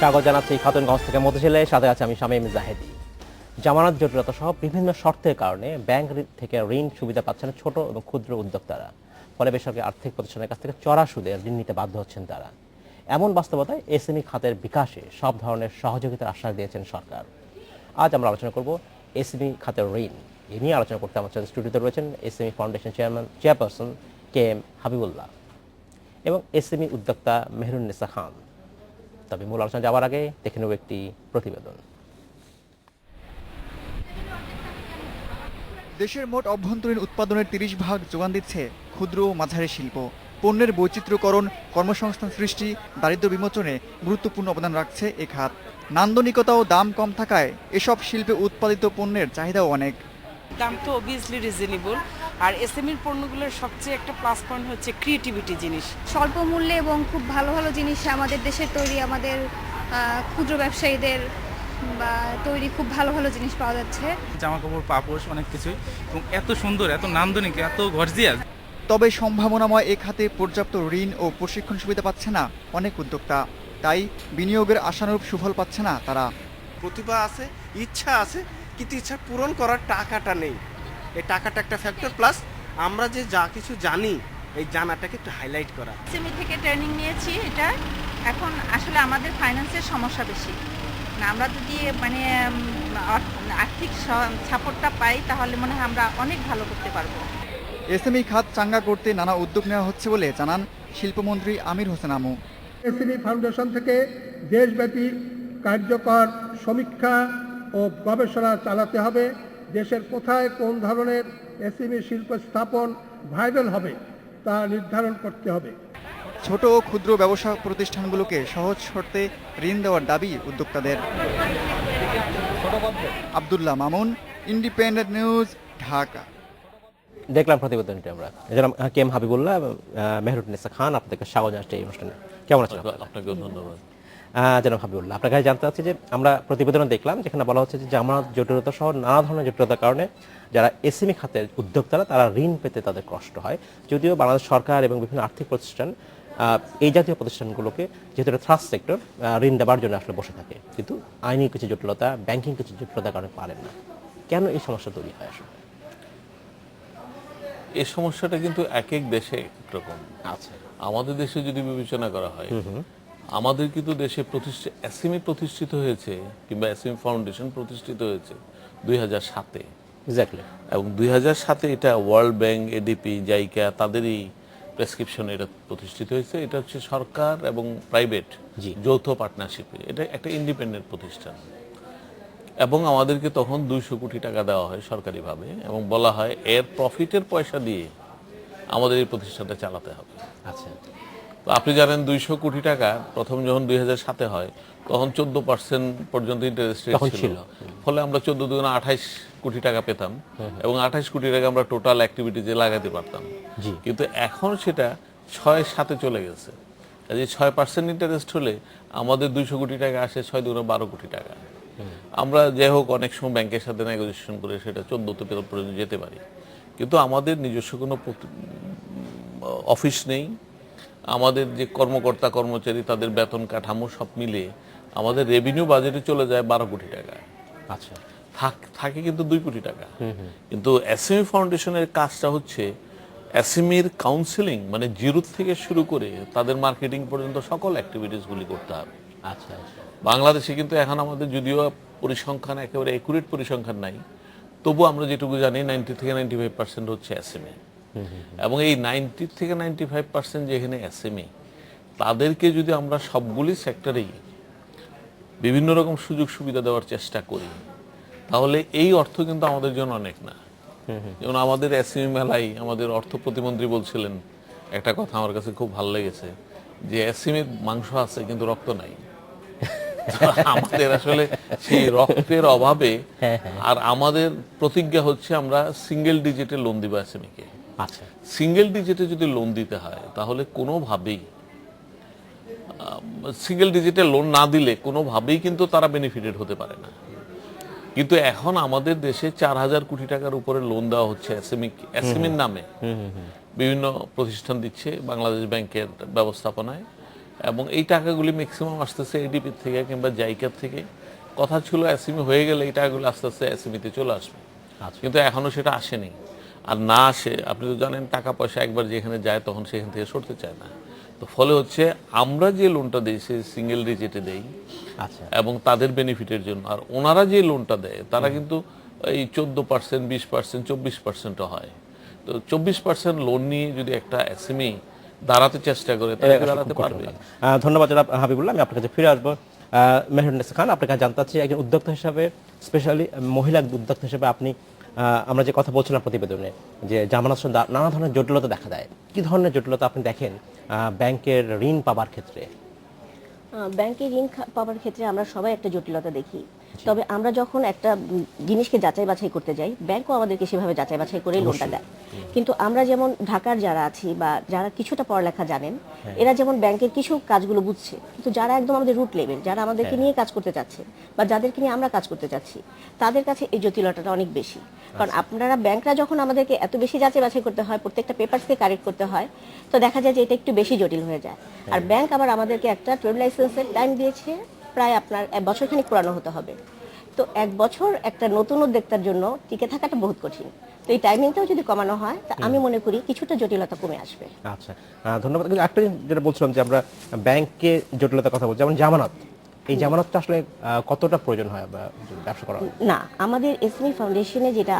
স্বাগত জানাচ্ছি খাতুনগঞ্জ থেকে মতিঝিলে, সাথে আছে আমি শামীম জাহেদি। জামানত জটিলতা সহ বিভিন্ন শর্তের কারণে ব্যাংক থেকে ঋণ সুবিধা পাচ্ছেন ছোট এবং ক্ষুদ্র উদ্যোক্তারা। ফলে বেসরকারি আর্থিক প্রতিষ্ঠানের কাছ থেকে চড়া সুদে ঋণ নিতে বাধ্য হচ্ছেন তারা। এমন বাস্তবতায় এসএমই খাতের বিকাশে সব ধরনের সহযোগিতার আশ্বাস দিয়েছেন সরকার। আজ আমরা আলোচনা করব এসএমই খাতের ঋণ। এ নিয়ে আলোচনা করতে আমাদের স্টুডিওতে রয়েছেন SME foundation chairperson KM Habibullah এবং এসএমই উদ্যোক্তা মেহরুন্নেসা খান। তবে মূল আলোচনা যাওয়ার আগে দেখে নেব একটি প্রতিবেদন। দেশের মোট অভ্যন্তরীণ উৎপাদনের ৩০% যোগান দিচ্ছে ক্ষুদ্র ও মাঝারি শিল্প। পণ্যের বৈচিত্র্যকরণ, কর্মসংস্থান সৃষ্টি, দারিদ্র্য বিমোচনে গুরুত্বপূর্ণ অবদান রাখছে এ খাত। নান্দনিকতা ও দাম কম থাকায় এসব শিল্পে উৎপাদিত পণ্যের চাহিদাও অনেক। দাম তো অবভিয়াসলি রিজনেবল, আর এসএমইর পণ্যগুলোর সবচেয়ে একটা প্লাস পয়েন্ট হচ্ছে ক্রিয়েটিভিটি জিনিস। স্বল্প মূল্যে এবং খুব ভালো ভালো জিনিস আমাদের দেশের তৈরি, আমাদের ক্ষুদ্র ব্যবসায়ীদের বা তৈরি খুব ভালো ভালো জিনিস পাওয়া যাচ্ছে। জামা কাপড়, পাপোশ, অনেক কিছুই, এবং এত সুন্দর, এত নান্দনিক, এত গর্জিয়াস। তবে সম্ভাবনাময় এ খাতে পর্যাপ্ত ঋণ ও প্রশিক্ষণ সুবিধা পাচ্ছে না অনেক উদ্যোক্তা। তাই বিনিয়োগের আশানুরূপ সুফল পাচ্ছে না তারা। প্রতিভা আছে, ইচ্ছা আছে, কিন্তু ইচ্ছা পূরণ করার টাকাটা নেই। এই টাকাটা একটা ফ্যাক্টর, প্লাস আমরা যে যা কিছু জানি এই জানাটাকে একটু হাইলাইট করা। এসএমই থেকে ট্রেনিং নিয়েছি, এটা এখন আসলে আমাদের ফাইন্যান্সের সমস্যা বেশি না। আমরা যদি আর্থিক সাপোর্টটা পাই তাহলে মনে হয় আমরা অনেক ভালো করতে পারবো। এসএমই খাত চাঙ্গা করতে নানা উদ্যোগ নেওয়া হচ্ছে বলে জানান শিল্পমন্ত্রী আমির হোসেন আমু। এসএমই ফাউন্ডেশন থেকে দেশব্যাপী কার্যকর সমীক্ষা ও গবেষণা চালাতে হবে। দেশের কোথায় কোন ধরনের এসএমই শিল্প স্থাপন ভাইরাল হবে তা নির্ধারণ করতে হবে। ছোট ও ক্ষুদ্র ব্যবসা প্রতিষ্ঠানগুলোকে সহজ শর্তে ঋণ দেওয়ার দাবি উদ্যোক্তাদের। Abdullah Mamun, independent news, Dhaka. দেখলাম প্রতিবেদনটি আমরা। এজন্য KM হাবিবুল্লাহ এবং মেহরুন্নেসা খান, আপনাদেরকে স্বাগত জানাচ্ছি এই অনুষ্ঠানে। কেমন আছেন? আপনাকেও ধন্যবাদ। জনাব হাবিবুল্লাহ, আপনার কাছে জানতে চাচ্ছি যে আমরা প্রতিবেদন দেখলাম যেখানে বলা হচ্ছে যে জামানত জটিলতা সহ নানা ধরনের জটিলতার কারণে যারা এসএমই খাতের উদ্যোক্তারা তারা ঋণ পেতে তাদের কষ্ট হয়। যদিও বাংলাদেশ সরকার এবং বিভিন্ন আর্থিক প্রতিষ্ঠান এই জাতীয় প্রতিষ্ঠানগুলোকে যেহেতু এটা ট্রাস্ট সেক্টর, ঋণ দেওয়ার জন্য আসলে বসে থাকে, কিন্তু আইনি কিছু জটিলতা, ব্যাংকিং কিছু জটিলতার কারণে পারেন না। কেন এই সমস্যা তৈরি হয় আসলে? এই সমস্যাটা কিন্তু এক এক দেশে একরকম। আচ্ছা, আমাদের দেশে যদি বিবেচনা করা হয়, আমাদের কিন্তু দেশে এসএমই প্রতিষ্ঠিত হয়েছে, কিংবা এসএমই ফাউন্ডেশন প্রতিষ্ঠিত হয়েছে 2007-এ। এক্স্যাক্টলি। এবং 2007-এ এটা ওয়ার্ল্ড ব্যাংক, এডিপি, জাইকা তাদেরই প্রেসক্রিপশনে এটা প্রতিষ্ঠিত হয়েছে। এটা হচ্ছে সরকার এবং প্রাইভেট যৌথ পার্টনারশিপে, এটা একটা ইন্ডিপেন্ডেন্ট প্রতিষ্ঠান। এবং আমাদেরকে তখন 200 কোটি টাকা দেওয়া হয় সরকারিভাবে, এবং বলা হয় এর প্রফিটের পয়সা দিয়ে আমাদের এই প্রতিষ্ঠানটা চালাতে হবে। আচ্ছা, তো আপনি জানেন 200 কোটি টাকা প্রথম যখন 2007-এ হয় তখন 14% পর্যন্ত ইন্টারেস্ট রেট ছিল। ফলে আমরা 14 দুগুণে 28 কোটি টাকা পেতাম, এবং 28 কোটি টাকা আমরা টোটাল অ্যাক্টিভিটিতে লাগাতে পারতাম। কিন্তু এখন সেটা 6-7-এ চলে গেছে। কাজে 6% ইন্টারেস্ট হলে আমাদের 200 কোটি টাকা আসে 6 দুগুণে 12 কোটি টাকা। আমরা যাই হোক অনেক সময় ব্যাংকের সাথে নেগোসিয়েশন করে সেটা 14-তে পর্যন্ত যেতে পারি, কিন্তু আমাদের নিজস্ব কোনো অফিস নেই। আমাদের যে কর্মকর্তা কর্মচারী তাদের বেতন কাঠামো সব মিলিয়ে আমাদের রেভিনিউ বাজেটে চলে যায় 12 কোটি টাকা। আচ্ছা, থাকে কিন্তু 2 কোটি টাকা। কিন্তু এসএমই ফাউন্ডেশনের কাজটা হচ্ছে এসএমইর কাউন্সিলিং, মানে জিরো থেকে শুরু করে তাদের মার্কেটিং পর্যন্ত সকল অ্যাক্টিভিটিসগুলি করতে হবে। আচ্ছা। বাংলাদেশে কিন্তু এখন আমাদের যদিও পরিসংখ্যান একেবারে একুরেট পরিসংখ্যান নাই, তবু আমরা যেটুকু জানি 90 থেকে 95% হচ্ছে এসএমই। এবং এই 90 থেকে 95% যেখানে এসএমই, তাদেরকে যদি আমরা সবগুলি সেক্টরেই বিভিন্ন রকম সুযোগ সুবিধা দেওয়ার চেষ্টা করি, তাহলে এই অর্থ কিন্তু আমাদের জন্য অনেক না। যেমন আমাদের এসএমই মেলায় আমাদের অর্থ প্রতিমন্ত্রী বলছিলেন একটা কথা, আমার কাছে খুব ভালো লেগেছে, যে এসএমইর মাংস আছে কিন্তু রক্ত নাই। আমাদের আসলে সেই রক্তের অভাবে, আর আমাদের প্রতিজ্ঞা হচ্ছে আমরা সিঙ্গেল ডিজিটে লোন দিব এসএমইকে। আচ্ছা, সিঙ্গেল ডিজিটে যদি লোন দিতে হয় তাহলে কোনোভাবেই, সিঙ্গেল ডিজিটে লোন না দিলে কোনোভাবেই কিন্তু তারা বেনিফিটেড হতে পারে না। কিন্তু এখন আমাদের দেশে 4000 কোটি টাকার উপরে লোন দেওয়া হচ্ছে এসএমইর নামে। বিভিন্ন প্রতিষ্ঠান দিচ্ছে বাংলাদেশ ব্যাংকের ব্যবস্থাপনায়, এবং এই টাকাগুলি ম্যাক্সিমাম আসতেছে এডিপি থেকে কিংবা জাইকার থেকে। কথা ছিল এসএমই হয়ে গেলে এই টাকাগুলো আস্তে আস্তে এসএমইতে চলে আসবে, কিন্তু এখনো সেটা আসেনি। আর না আসে, আপনি তো জানেন টাকা পয়সা একবার যেখানে যায় তখন সেখান থেকে সরতে চায় না। তো ফলে হচ্ছে আমরা যে লোনটা দিই সে সিঙ্গেল ডিজিটে দেই এবং তাদের বেনিফিটের জন্য, আর ওনারা যে লোনটা দেয় তারা কিন্তু এই 14%, 20%, 24% হয়। তো 24% লোন নিয়ে যদি একটা এসএমই দাঁড়াতে চেষ্টা করে তাহলে দাঁড়াতে পারবে। ধন্যবাদ জনাব হাবিবুল্লাহ। আমি আপনার কাছে ফিরে আসবো। মেহেরুন্নেসা খান, আপনার কাছে জানতে চাচ্ছি, একজন উদ্যোক্তা হিসাবে, স্পেশালি মহিলা উদ্যোক্তা হিসেবে আপনি, আমরা যে কথা বলছিলাম প্রতিবেদনে যে জামানত নানা ধরনের জটিলতা দেখা দেয়, কি ধরনের জটিলতা আপনি দেখেন ব্যাংকের ঋণ পাবার ক্ষেত্রে? ব্যাংকে ঋণ পাওয়ার ক্ষেত্রে আমরা সবাই একটা জটিলতা দেখি, তবে আমরা যখন একটা জিনিসকে যাচাই বাছাই করতে যাই, ব্যাংকও আমাদেরকে সেভাবে যাচাই বাছাই করে লোনটা দেয়। কিন্তু আমরা যেমন ঢাকার যারা আছি বা যারা কিছুটা পড়ালেখা জানেন, এরা যেমন ব্যাংকের কিছু কাজগুলো বুঝছে, কিন্তু যারা একদম আমাদের রুট লেভেল, যারা আমাদেরকে নিয়ে কাজ করতে চাচ্ছে বা যাদেরকে নিয়ে আমরা কাজ করতে চাচ্ছি, তাদের কাছে এই জটিলতাটা অনেক বেশি। কারণ আপনারা ব্যাংকরা যখন আমাদেরকে এত বেশি যাচাই বাছাই করতে হয়, প্রত্যেকটা পেপারসকে কারেক্ট করতে হয়, তো দেখা যায় যে এটা একটু বেশি জটিল হয়ে যায়। আর ব্যাংক আবার আমাদেরকে একটা ট্রেড লাইসেন্সের টাইম দিয়েছে, প্রায় আপনার 1 বছরখানিক পুরানো হতে হবে। তো 1 বছর একটা নতুন উদ্যোক্তার জন্য টিকে থাকাটা বহুত কঠিন। তো এই টাইমিংটাও যদি কমানো হয়, তা আমি মনে করি কিছুটা জটিলতা কমে আসবে। আচ্ছা, ধন্যবাদ। কিন্তু একটা যেটা বলছিলাম যে আমরা ব্যাংকে জটিলতার কথা বলছি, যেমন জামানত, এই জামানতটা আসলে কতটা প্রয়োজন হয় ব্যবসা করার? না, আমাদের এসএমই ফাউন্ডেশনে যেটা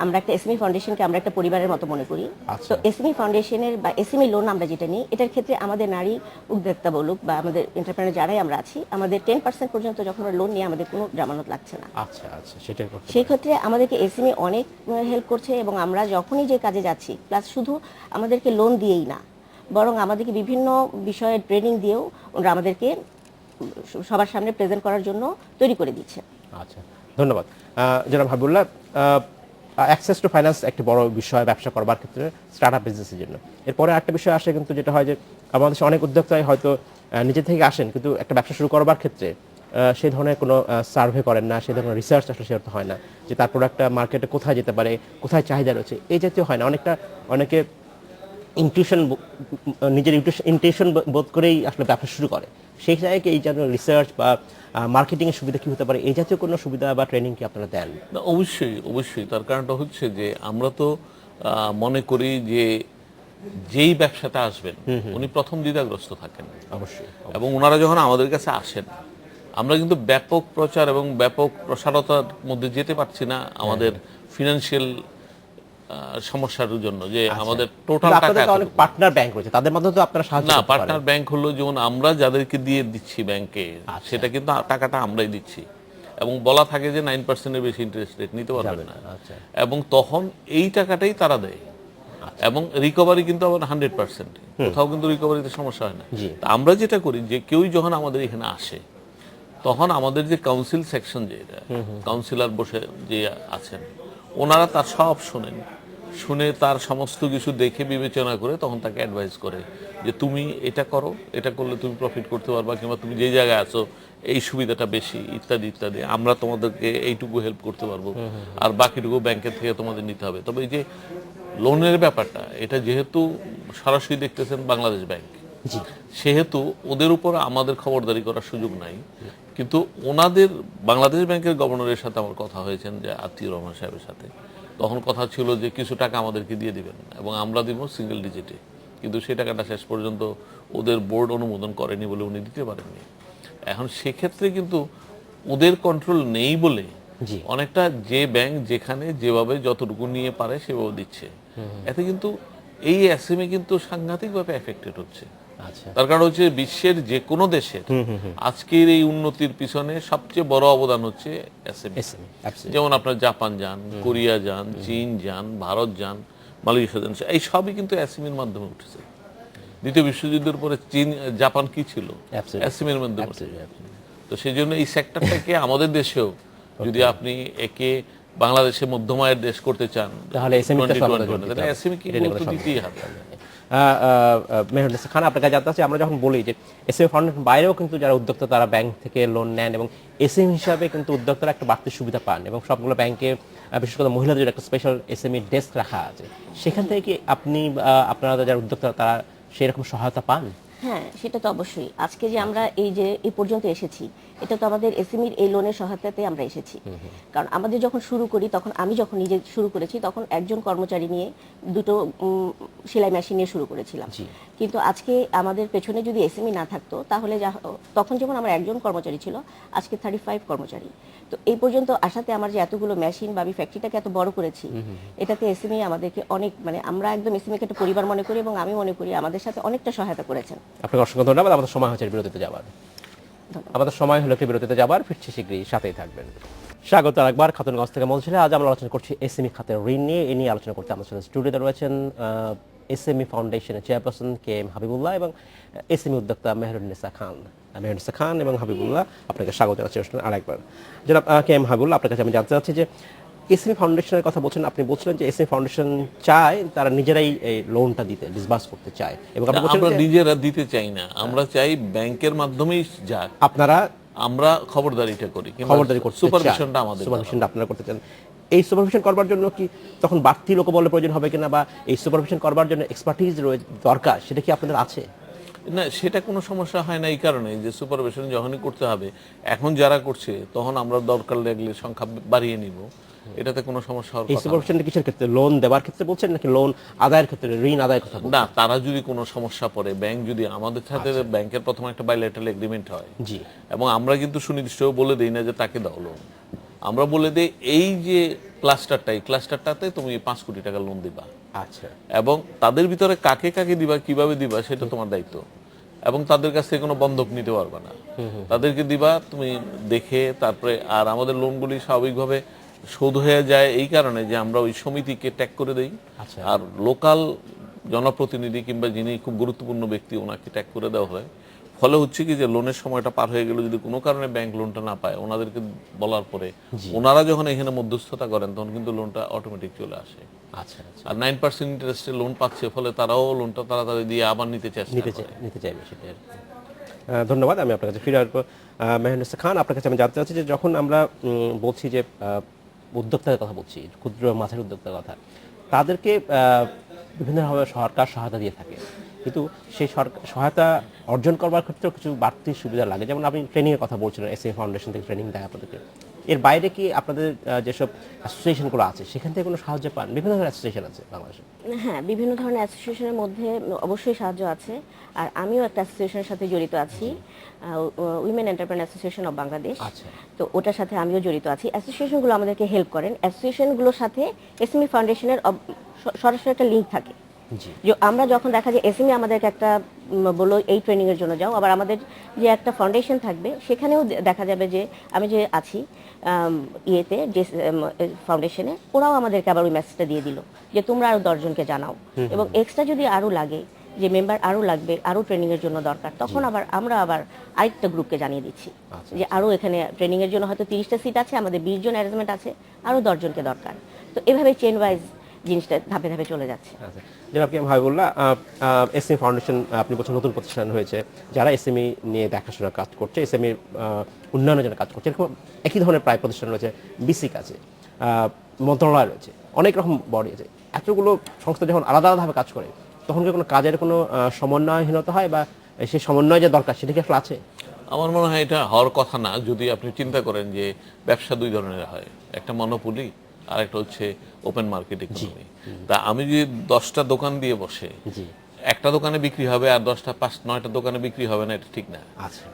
আমরা একটা এসএমই ফাউন্ডেশনকে আমরা একটা পরিবারের মতো মনে করি। তো এসএমই ফাউন্ডেশনের বা এসএমই লোন আমরা যেটা নিই, এটার ক্ষেত্রে আমাদের নারী উদ্যোক্তা বলুক বা আমাদের এন্টারপ্রেনার যারাই আমরা আছি, আমাদের 10% পর্যন্ত যখন আমরা লোন নিয়ে আমাদের কোনো জামানত লাগছে না। আচ্ছা, সেটাই। সেই ক্ষেত্রে আমাদেরকে এসএমই অনেক হেল্প করছে, এবং আমরা যখনই যে কাজে যাচ্ছি, প্লাস শুধু আমাদেরকে লোন দিয়েই না, বরং আমাদেরকে বিভিন্ন বিষয়ে ট্রেনিং দিয়েও ওরা আমাদেরকে সবার সামনে প্রেজেন্ট করার জন্য তৈরি করে দিচ্ছে। আচ্ছা, ধন্যবাদ জনাব হাবিবুল্লাহ। অ্যাক্সেস টু ফাইন্যান্স একটি বড় বিষয় ব্যবসা করবার ক্ষেত্রে, স্টার্ট আপ বিজনেসের জন্য। এরপরে একটা বিষয় আসে কিন্তু, যেটা হয় যে আমাদের দেশে অনেক উদ্যোক্তাই হয়তো নিজে থেকে আসেন, কিন্তু একটা ব্যবসা শুরু করবার ক্ষেত্রে সেই ধরনের কোনো সার্ভে করেন না, সেই ধরনের রিসার্চ আসলে সেরকম হয় না যে তার প্রোডাক্টটা মার্কেটে কোথায় যেতে পারে, কোথায় চাহিদা রয়েছে, এই জাতীয় হয় না। অনেকে নিজের ইন্টিউশন বোধ করেই আসলে ব্যবসা শুরু করে। সেই জায়গায় এই জাতীয় রিসার্চ বা মার্কেটিং এর সুবিধা কি হতে পারে, এই জাতীয় কোনো সুবিধা বা ট্রেনিং কি আপনারা দেন? অবশ্যই। তার কারণটা হচ্ছে যে আমরা তো মনে করি যে যেই ব্যবসাতে আসবেন উনি প্রথম দ্বিধাগ্রস্ত থাকেন অবশ্যই, এবং ওনারা যখন আমাদের কাছে আসেন, আমরা কিন্তু ব্যাপক প্রচার এবং ব্যাপক প্রসারতার মধ্যে যেতে পারছি না আমাদের ফিনান্সিয়াল সমস্যার জন্য, যে আমাদের টোটাল টাকা পার্টনার ব্যাংক রয়েছে, তাদের মাধ্যমে তো আপনারা সাহায্য করতে পারেন। পার্টনার ব্যাংক হলো যেমন আমরা যাদেরকে দিয়ে দিচ্ছি ব্যাংকে, সেটা কিন্তু টাকাটা আমরাই দিচ্ছি, এবং বলা থাকে যে 9% এর বেশি ইন্টারেস্ট রেট নিতে পারবে না, এবং তখন এই টাকাটাই তারা দেয়, এবং রিকভারি কিন্তু আবার 100%, কোথাও কিন্তু রিকভারিতে সমস্যা হয় না। আমরা যেটা করি যে কেউই যখন আমাদের এখানে আসে, তখন আমাদের যে কাউন্সিল সেকশন, যেটা কাউন্সিলর বসে যে আছেন, ওনারা তার সব শুনে তার সমস্ত কিছু দেখে বিবেচনা করে তখন তাকে অ্যাডভাইস করে যে তুমি এটা করো, এটা করলে তুমি প্রফিট করতে পারবা, কিংবা তুমি যে জায়গায় আছো এই সুবিধাটা বেশি, ইত্যাদি ইত্যাদি, আমরা তোমাদেরকে এইটুকু হেল্প করতে পারবো, আর বাকিটুকু ব্যাংকের থেকে তোমাদের নিতে হবে। তবে এই যে লোনের ব্যাপারটা, এটা যেহেতু সরাসরি দেখতেছেন বাংলাদেশ ব্যাংক, সেহেতু ওদের উপর আমাদের খবরদারি করার সুযোগ নাই। কিন্তু ওনাদের বাংলাদেশ ব্যাংকের গভর্নরের সাথে আমার কথা হয়েছেন, যে আতিউর রহমান সাহেবের সাথে, তখন কথা ছিল যে কিছু টাকা আমাদেরকে দিয়ে দিবেন এবং আমরা দিব সিঙ্গেল ডিজিটে, কিন্তু সেই টাকাটা শেষ পর্যন্ত ওদের বোর্ড অনুমোদন করেনি বলে উনি দিতে পারেননি। এখন সেক্ষেত্রে কিন্তু ওদের কন্ট্রোল নেই বলে অনেকটা যে ব্যাংক যেখানে যেভাবে যতটুকু নিয়ে পারে সেভাবে দিচ্ছে, এতে কিন্তু এই এসএমই কিন্তু সাংঘাতিকভাবে এফেক্টেড হচ্ছে। তার কারণ হচ্ছে বিশ্বের যে কোনো দেশের আজকের এই উন্নতির পিছনে সবচেয়ে বড় অবদান হচ্ছে এসএমই। যেমন আপনার জাপান যান, কোরিয়া যান, চীন যান, ভারত যান, মালয়েশিয়া যান, এই সবই কিন্তু এসএমইর মাধ্যমে উঠেছে। দ্বিতীয় বিশ্বযুদ্ধের পরে জাপান কি ছিল? এসএমইর মাধ্যমে উঠেছে। তো সেই জন্য এই সেক্টরটাকে আমাদের দেশেও যদি আপনি একে বাংলাদেশে মধ্যম আয়ের দেশ করতে চান, তাহলে এসএমই কি গুরুত্ব দিতেই হবে। মেহেরুন্নেসা খান, আপনার কাছে জানতে চাচ্ছি, আমরা যখন বলি যে এসএমই ফাউন্ডেশন বাইরেও কিন্তু যারা উদ্যোক্তা তারা ব্যাংক থেকে লোন নেন, এবং এসএমই হিসাবে কিন্তু উদ্যোক্তারা একটা বাড়তি সুবিধা পান, এবং সবগুলো ব্যাংকে বিশেষ করে মহিলাদের একটা স্পেশাল এসএমই ডেস্ক রাখা আছে। সেখান থেকে কি আপনারা যারা উদ্যোক্তা তারা সেই রকম সহায়তা পান? হ্যাঁ, সেটা তো অবশ্যই। আজকে যে আমরা এই পর্যন্ত এসেছি, এটা তো আমাদের এসএমইর এই লোনের সহায়তাতে আমরা এসেছি। কারণ আমাদের যখন শুরু করি, তখন আমি যখন নিজে শুরু করেছি, তখন একজন কর্মচারী নিয়ে দুটো সেলাই মেশিন নিয়ে শুরু করেছিলাম। কিন্তু আজকে আমাদের পেছনে যদি এসএমই না থাকতো, তাহলে তখন যেমন আমার একজন কর্মচারী ছিল, আজকে 35 কর্মচারী। তো এই পর্যন্ত আসাতে আমার যে এতগুলো মেশিন বা আমি ফ্যাক্টরিটাকে এত বড় করেছি, এটাতে এসএমই আমাদেরকে অনেক, মানে আমরা একদম এসএমইকে একটা পরিবার মনে করি, এবং আমি মনে করি আমাদের সাথে অনেকটা সহায়তা করেছেন। আপনাকে অসংখ্য ধন্যবাদ। আমাদের সময় হচ্ছে বিরতিতে যাবার, আমাদের সময় হলো কি বিরতিতে যাবার, ফিরছি শীঘ্রই, সাথেই থাকবেন। স্বাগত আরেকবার খাতুনগঞ্জ থেকে বলছিলেন। আজ আমরা আলোচনা করছি এসএমই খাতের ঋণ নিয়ে। এ নিয়ে আলোচনা করতে আমাদের সাথে স্টুডিওতে রয়েছেন এসএমই ফাউন্ডেশনের চেয়ারপারসন KM হাবিবুল্লাহ এবং এসএমই উদ্যোক্তা মেহেরুন্নেসা খান এবং হাবিবুল্লাহ, আপনাকে স্বাগত জানাচ্ছি আরেকবার। জনাব KM হাবিবুল্লাহ, আপনার কাছে আমি জানতে চাচ্ছি যে এসএমই ফাউন্ডেশনের কথা বলছেন, আপনি বলছিলেন যে এসএমই ফাউন্ডেশন চায় তারা নিজেরাই এই লোনটা দিতে, ডিসবার্স করতে চায়, এবং আপনি বলছেন আমরা নিজেরা দিতে চাই না, আমরা চাই ব্যাংকের মাধ্যমেই যাক, আপনারা আমরা খবরদারিটা করি, খবরদারি করতে চান, সুপারভিশনটা আমাদের, সুপারভিশনটা আপনারা করতে চান। এই সুপারভিশন করবার জন্য কি তখন বাড়তি লোকবলের প্রয়োজন হবে কিনা, বা এই সুপারভিশন করবার জন্য এক্সপার্টিজ দরকার, সেটা কি আপনাদের আছে? না, সেটা কোনো সমস্যা হয় না এই কারণে যে সুপারভিশন যখনই করতে হবে, এখন যারা করছে তখন আমরা দরকার লাগলে সংখ্যা বাড়িয়ে নিব, এটাতে কোনো সমস্যা হওয়ার এই কথা না। সুপারভিশনটা কিসের ক্ষেত্রে, লোন দেওয়ার ক্ষেত্রে বলছেন নাকি লোন আদায়ের ক্ষেত্রে, ঋণ আদায়ের কথা বলছেন? না, তারা যদি কোনো সমস্যা পড়ে, ব্যাংক যদি আমাদের সাথে, ব্যাংকের প্রথমে একটা বাইলেটারাল এগ্রিমেন্ট হয়, জি, এবং আমরা কিন্তু সুনির্দিষ্ট বলে দেই না যে তাকে দাও লোন, আমরা বলে দেই এই যে ক্লাস্টারটা, এই ক্লাস্টারটাতে তুমি 5 কোটি টাকা লোন দিবা, আচ্ছা, এবং তাদের ভিতরে কাকে কাকে দিবা, কিভাবে দিবা, সেটা তোমার দায়িত্ব, এবং তাদের কাছ থেকে কোনো বন্ধক নিতে পারবে না, তাদেরকে দিবা তুমি দেখে। তারপরে আর আমাদের লোনগুলি স্বাভাবিকভাবে শোধ হয়ে যায় এই কারণে যে আমরা ওই সমিতিকে ট্যাগ করে দেই, আর লোকাল জনপ্রতিনিধি কিংবা যিনি খুব গুরুত্বপূর্ণ ব্যক্তি, ওনাকে ট্যাগ করে দেওয়া হয়। ফলে হচ্ছে কি যে লোনের সময়টা পার হয়ে গেল, যদি কোনো কারণে ব্যাংক লোনটা না পায়, ওনাদেরকে বলার পরে ওনারা যখন এখানে মধ্যস্থতা করেন, তখন কিন্তু লোনটা অটোমেটিক চলে আসে। আচ্ছা, আর 9% ইন্টারেস্টে লোন পাচ্ছে, ফলে তারাও লোনটা তাড়াতাড়ি দিয়ে আবার নিতে চাইবে সেটা। ধন্যবাদ। আমি আপনার কাছে ফিরে আসবো। মেহেরুন্নেসা খান, আপনার কাছে আমি জানতে চাচ্ছি যে যখন আমরা বলছি যে উদ্যোক্তার কথা বলছি, ক্ষুদ্র মাঝারি উদ্যোক্তার কথা, তাদেরকে বিভিন্নভাবে সরকার সহায়তা দিয়ে থাকে, কিন্তু সেই সহায়তা অর্জন করবার ক্ষেত্রেও কিছু বাড়তি সুবিধা লাগে। যেমন আপনি ট্রেনিংয়ের কথা বলছিলেন, এসএমই ফাউন্ডেশন থেকে ট্রেনিং দেয় আপনাদেরকে। এর বাইরে কি আপনাদের যেসব অ্যাসোসিয়েশনগুলো আছে সেখান থেকে কোনো সাহায্য পান? বিভিন্ন ধরনের অ্যাসোসিয়েশন আছে বাংলাদেশে। হ্যাঁ, বিভিন্ন ধরনের অ্যাসোসিয়েশনের মধ্যে অবশ্যই সাহায্য আছে। আর আমিও একটা অ্যাসোসিয়েশনের সাথে জড়িত আছি, women entrepreneur association of Bangladesh. তো ওটার সাথে আমিও জড়িত আছি। অ্যাসোসিয়েশনগুলো আমাদেরকে হেল্প করেন। অ্যাসোসিয়েশনগুলোর সাথে এসএমই ফাউন্ডেশনের সরাসরি একটা লিঙ্ক থাকে। যে আমরা যখন দেখা যায় এসএমই আমাদেরকে একটা বলো এই ট্রেনিং এর জন্য যাও, আবার আমাদের যে একটা ফাউন্ডেশন থাকবে সেখানেও দেখা যাবে যে আমি যে আছি ইয়েতে যে ফাউন্ডেশনে, ওরাও আমাদেরকে আবার ওই মেসেজটা দিয়ে দিল যে তোমরা আরো 10 জনকে জানাও, এবং এক্সট্রা যদি আরো লাগে, যে মেম্বার আরো লাগবে, আরো ট্রেনিং এর জন্য দরকার, তখন আমরা আবার আরেকটা গ্রুপকে জানিয়ে দিচ্ছি যে আরো এখানে ট্রেনিং এর জন্য হয়তো 30টা সিট আছে, আমাদের 20 জন অ্যারেঞ্জমেন্ট আছে, আরো 10 জনকে দরকার। তো এভাবে চেইন ওয়াইজ জিনিসটা ধাপে ধাপে চলে যাচ্ছে। যেটা আপনি হাবিবুল্লাহ, এসএমই ফাউন্ডেশন আপনি বলছেন নতুন প্রতিষ্ঠান হয়েছে, যারা এসএমই নিয়ে দেখাশোনার কাজ করছে, এসএমই উন্নয়নের জন্য কাজ করছে, এরকম একই ধরনের প্রায় প্রতিষ্ঠান রয়েছে, বিসিক আছে, মন্ত্রণালয় রয়েছে, অনেক রকম বডি আছে। এতগুলো সংস্থা যখন আলাদা আলাদাভাবে কাজ করে, তখন কি কোনো কাজের কোনো সমন্বয়হীনতা হয়, বা সেই সমন্বয় যে দরকার সেটা কি আসলে আছে? আমার মনে হয় এটা হওয়ার কথা না। যদি আপনি চিন্তা করেন যে ব্যবসা 2 ধরনের হয়, একটা মনোপলি আর একটা হচ্ছে ওপেন মার্কেট ইকোনমি। তা আমি যদি 10টা দোকান দিয়ে বসে, একটা দোকানে বিক্রি হবে আর 10টা 9টা দোকানে বিক্রি হবে না, এটা ঠিক না।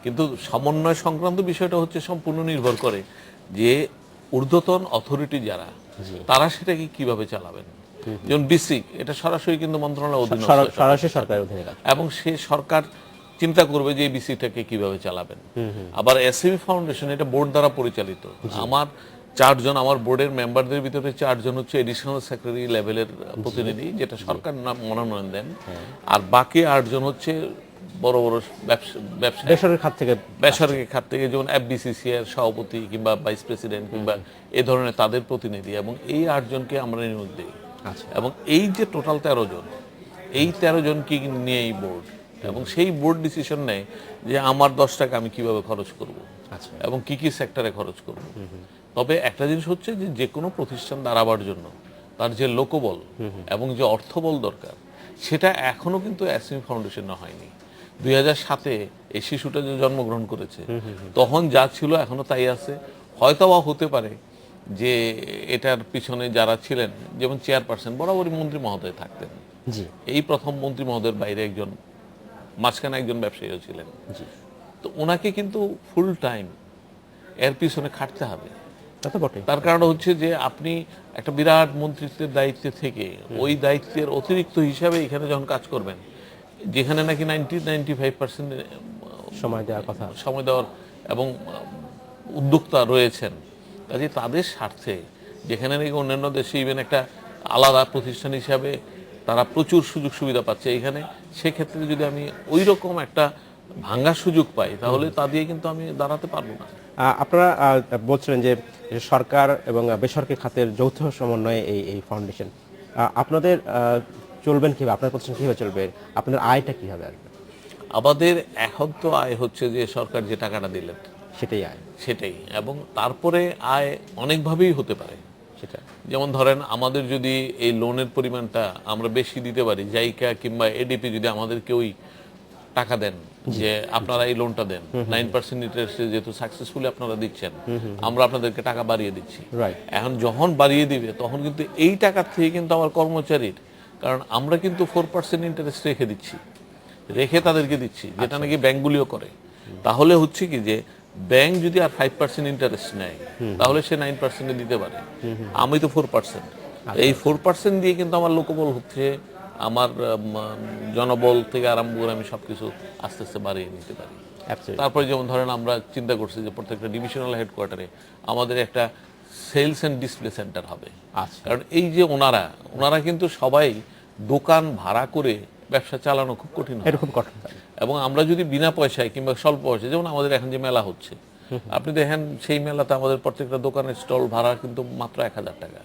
কিন্তু সমন্বয় সংক্রান্ত বিষয়টা হচ্ছে সম্পূর্ণ নির্ভর করে যে ঊর্ধ্বতন অথরিটি যারা, তারা সেটাকে কিভাবে চালাবেন। যেমন বিসিক, এটা সরাসরি কিন্তু মন্ত্রণালয়ের অধীনে, সরাসরি সরকারের অধীনে, এবং সে সরকার চিন্তা করবে যে এই বিসিটাকে কিভাবে চালাবেন। আবার এসএমই ফাউন্ডেশন এটা বোর্ড দ্বারা পরিচালিত। আমার 4 জন, আমার বোর্ডের মেম্বারদের ভিতরে 4 জন হচ্ছে এডিশনাল সেক্রেটারি লেভেলের প্রতিনিধি, যেটা সরকার মনোনয়ন দেন, আর বাকি 8 জন হচ্ছে বড় বড় ব্যবসা বেসরকারি খাত থেকে, যেমন এফবিসিসি এর সভাপতি কিংবা ভাইস প্রেসিডেন্ট কিংবা এই ধরনের তাদের প্রতিনিধি, এবং এই 8 জনকে আমরা নিয়োগ দিই। এবং এই যে টোটাল 13 জন, এই 13 জনকে নিয়ে এই বোর্ড, এবং সেই বোর্ড ডিসিশন নেয় যে আমার 10 টাকা আমি কিভাবে খরচ করব, এবং কি কি সেক্টরে খরচ করব। তবে একটা জিনিস হচ্ছে যে কোনো প্রতিষ্ঠান দাঁড়াবার জন্য তার যে লোকবল এবং যে অর্থবল দরকার, সেটা এখনো কিন্তু এসএমই ফাউন্ডেশনে হয়নি। 2007-এ এই শিশুটা যে জন্মগ্রহণ করেছে তখন যা ছিল এখনো তাই আছে। হয়তোবা হতে পারে যে এটার পিছনে যারা ছিলেন, যেমন চেয়ারপারসন বরাবরই মন্ত্রী মহোদয় থাকতেন, জি এই প্রথম মন্ত্রী মহোদয়ের বাইরে একজন মাঝখানে একজন ব্যবসায়ীও ছিলেন। জি, তো ওনাকে কিন্তু ফুল টাইম এর পিছনে খাটতে হবে। তা তো বটে। তার কারণ হচ্ছে যে আপনি একটা বিরাট মন্ত্রিত্বের দায়িত্বে থেকে ওই দায়িত্বের অতিরিক্ত হিসাবে এখানে যখন কাজ করবেন, যেখানে নাকি 90-95% সময় দেওয়ার কথা, সময় দেওয়ার এবং উদ্যোক্তা রয়েছেন, কাজে তাদের স্বার্থে যেখানে নাকি অন্যান্য দেশে ইভেন একটা আলাদা প্রতিষ্ঠান হিসাবে তারা প্রচুর সুযোগ সুবিধা পাচ্ছে, এখানে সেক্ষেত্রে যদি আমি ওই রকম একটা ভাঙার সুযোগ পাই তাহলে তা দিয়ে কিন্তু আমি দাঁড়াতে পারবো না। আপনারা বলছিলেন যে সরকার এবং বেসরকারি খাতের যৌথ সমন্বয়ে এই ফাউন্ডেশন, আপনাদের চলবেন কিভাবে, আপনার প্রতিষ্ঠান কিভাবে চলবে, আপনাদের আয়টা কিভাবে আসবে? আমাদের এখন তো আয় হচ্ছে যে সরকার যে টাকাটা দিলেন সেটাই আয়, সেটাই, এবং তারপরে আয় অনেকভাবেই হতে পারে। সেটা যেমন ধরেন আমাদের যদি এই লোনের পরিমাণটা আমরা বেশি দিতে পারি, জাইকা কিংবা এডিপি যদি আমাদের কেউই টাকা দেন যে আপনারা এই লোনটা দেন 9% ইন্টারেস্টে, যেহেতু সাকসেসফুলি আপনারা দিচ্ছেন, আমরা আপনাদেরকে টাকা বাড়িয়ে দিচ্ছি। এখন যখন বাড়িয়ে দিবে তখন কিন্তু এই টাকার থেকে কিন্তু আমার কর্মচারীর, কারণ আমরা কিন্তু 4% ইন্টারেস্ট রেখে তাদেরকে দিচ্ছি, যেটা নাকি ব্যাংকগুলিও করে। তাহলে হচ্ছে কি যে ব্যাংক যদি আর 5% ইন্টারেস্ট নেয় তাহলে সে 9% দিতে পারে, আমি তো 4%। এই 4% দিয়ে কিন্তু আমার লোকবল হচ্ছে, আমার জনবল থেকে আরম্ভ করে আমি সবকিছু আস্তে আস্তে বাড়িয়ে নিতে পারি। তারপরে যেমন ধরেন আমরা চিন্তা করছি যে প্রত্যেকটা ডিভিশনাল হেডকোয়ার্টারে আমাদের একটা সেলস অ্যান্ড ডিসপ্লে সেন্টার হবে। কারণ এই যে ওনারা কিন্তু সবাই দোকান ভাড়া করে ব্যবসা চালানো খুব কঠিন, এরকম কঠিন। এবং আমরা যদি বিনা পয়সায় কিংবা স্বল্প পয়সায়, যেমন আমাদের এখন যে মেলা হচ্ছে, আপনি দেখেন সেই মেলাতে আমাদের প্রত্যেকটা দোকানের স্টল ভাড়া কিন্তু মাত্র 1000 টাকা।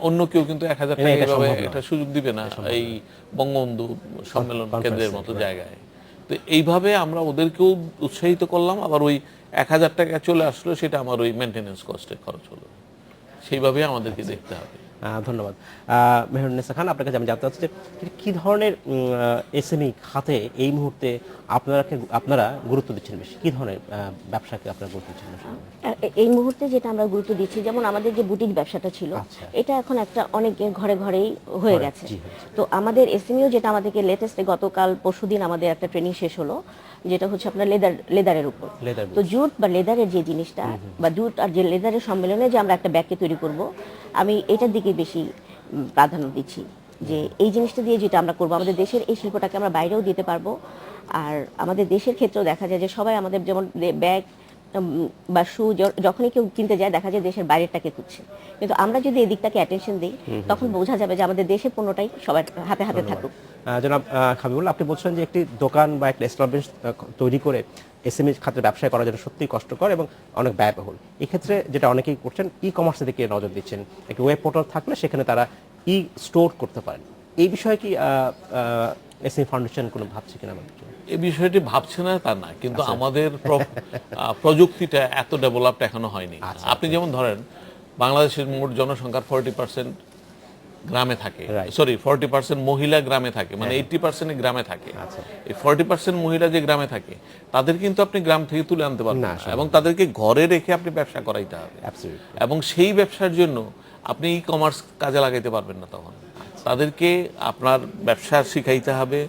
অন্য কেউ কিন্তু 1000 টাকা এভাবে একটা সুযোগ দিবে না এই বঙ্গবন্ধু সম্মেলন কেন্দ্রের মতো জায়গায়। তো এইভাবে আমরা ওদেরকেও উৎসাহিত করলাম, আবার ওই 1000 টাকা চলে আসলো, সেটা আমার ওই মেনটেনেন্স কস্টে খরচ হলো, সেইভাবে আমাদেরকে দেখতে হবে। ধন্যবাদ। মেহেরুন্নেসা খান, আপনার কাছে আমি জানতে চাচ্ছি যে কি ধরনের এসএমই খাতে এই মুহূর্তে আপনারা গুরুত্ব দিচ্ছেন বেশি, কি ধরনের ব্যবসাকে আপনারা গুরুত্ব দিচ্ছেন বেশি? এই মুহূর্তে যেটা আমরা গুরুত্ব দিচ্ছি, যেমন আমাদের যে বুটিক ব্যবসাটা ছিল, এটা এখন একটা অনেক ঘরে ঘরেই হয়ে গেছে। তো আমাদের এসএমইও যেটা আমাদেরকে লেটেস্টে গতকাল পরশুদিন আমাদের একটা ট্রেনিং শেষ হলো, যেটা হচ্ছে আপনার লেদারের উপর। তো জুট বা লেদারের যে জিনিসটা, বা জুট আর যে লেদারের সম্মেলনে যে আমরা একটা ব্যাগকে তৈরি করব, আমি এটার দিকে বেশি প্রাধান্য দিচ্ছি, যে এই জিনিসটা দিয়ে যেটা আমরা করবো, আমাদের দেশের এই শিল্পটাকে আমরা বাইরেও দিতে পারবো। আর আমাদের দেশের ক্ষেত্রেও দেখা যায় যে সবাই আমাদের যেমন ব্যাগ বা শু যখনই কেউ কিনতে যায় দেখা যায় দেশের বাইরেরটাকে খুঁজছে, কিন্তু আমরা যদি এই দিকটাকে অ্যাটেনশন দিই তখন বোঝা যাবে যে আমাদের দেশের পণ্যটাই সবার হাতে হাতে থাকুক। জনাব হাবিবুল্লাহ, আপনি বলছেন যে একটি দোকান বা একটা এস্টাবলিশ তৈরি করে এসএমই খাতের ব্যবসা করার জন্য সত্যিই কষ্টকর এবং অনেক ব্যয়বহুল। এক্ষেত্রে যেটা অনেকেই করছেন, ই কমার্সের দিকে নজর দিচ্ছেন, একটি ওয়েব পোর্টাল থাকলে সেখানে তারা ই স্টোর করতে পারেন। এই বিষয়ে কি এসএমই ফাউন্ডেশন কোনো ভাবছে কিনা? এই বিষয়টি ভাবছে না তা না, কিন্তু আমাদের প্রযুক্তিটা এত ডেভেলপড এখনো হয়নি। আপনি যেমন ধরেন বাংলাদেশের মোট জনসংখ্যার 40% গ্রামে থাকে, 40% মহিলা গ্রামে থাকে, মানে 80% গ্রামে থাকে। এই 40% মহিলা যে গ্রামে থাকে তাদের কিন্তু আপনি গ্রাম থেকে তুলে আনতে পারবেন না, এবং তাদেরকে ঘরে রেখে আপনি ব্যবসা করাইতে হবে, এবং সেই ব্যবসার জন্য আপনি ই কমার্স কাজে লাগাইতে পারবেন না। তখন তাদেরকে আপনার ব্যবসা শিখাইতে হবে,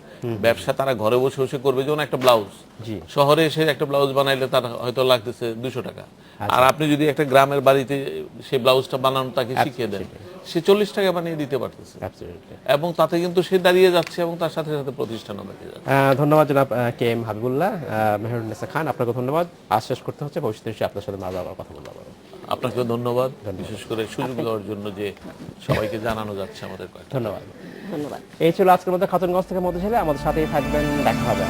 ব্যবসা তারা ঘরে বসে বসে করবে। যেমন একটা ব্লাউজ শহরে এসে একটা ব্লাউজ বানাইলে তার হয়তো লাগতেছে 200 টাকা, আর আপনি যদি একটা গ্রামের বাড়িতে সেই ব্লাউজটা বানানো তাকে শিখিয়ে দেন, সে 40 টাকা বানিয়ে দিতে পারতেছে, এবং তাতে কিন্তু সে দাঁড়িয়ে যাচ্ছে এবং তার সাথে সাথে প্রতিষ্ঠানও দাঁড়িয়ে যাচ্ছে। ধন্যবাদ জনাব কে এম হাবিবুল্লাহ। মেহেরুন্নেসা খান, আপনাকে ধন্যবাদ। আজ শেষ করতে হচ্ছে, ভবিষ্যতে আপনার সাথে আবার কথা বলবো। আপনাকে ধন্যবাদ, বিশেষ করে সুযোগ দেওয়ার জন্য যে সবাইকে জানানো যাচ্ছে আমাদের। ধন্যবাদ। এই ছিল আজকের মধ্যে খাতুনগঞ্জ থেকে মধু ছেলে। আমাদের সাথেই থাকবেন, দেখা হবে।